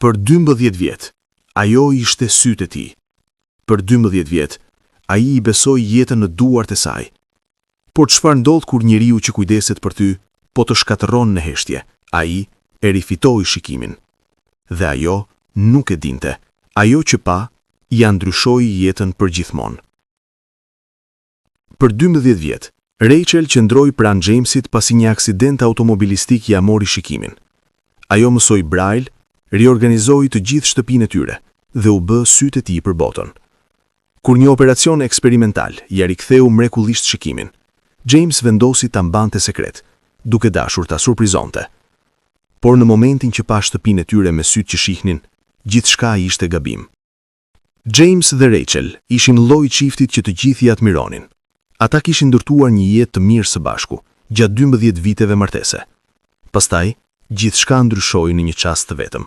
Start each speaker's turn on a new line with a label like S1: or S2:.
S1: Për 12 vjet, ajo ishte sytë e tij. Për 12 vjet, ai I besoi jetën në duart e saj. Por çfarë ndodh kur njeriu që kujdeset për ty, po të shkatërron në heshtje? Ai e rifitoi shikimin. Dhe ajo nuk e dinte. Ajo që pa, ja ndryshoi jetën përgjithmonë. Për 12 vjet, Rachel qëndroi pranë Jamesit pasi një aksident automobilistik ja mori shikimin. Ajo mësoi Braille, riorganizoi të gjithë shtëpinë e tyre dhe u bë sytë e tij për botën. Kur një operacion eksperimental ja riktheu mrekullisht shikimin, James vendosi ta mbante sekret, duke dashur ta surprizonte. Por në momentin që pa shtëpinë e tyre me sytë që shihnin, gjithçka ishte gabim. James dhe Rachel ishin lloji I çiftit që të gjithë I admironin. Ata kishin ndërtuar një jetë të mirë së bashku, gjatë 12 viteve martese. Pastaj, gjithçka ndryshoi në një çast të vetëm.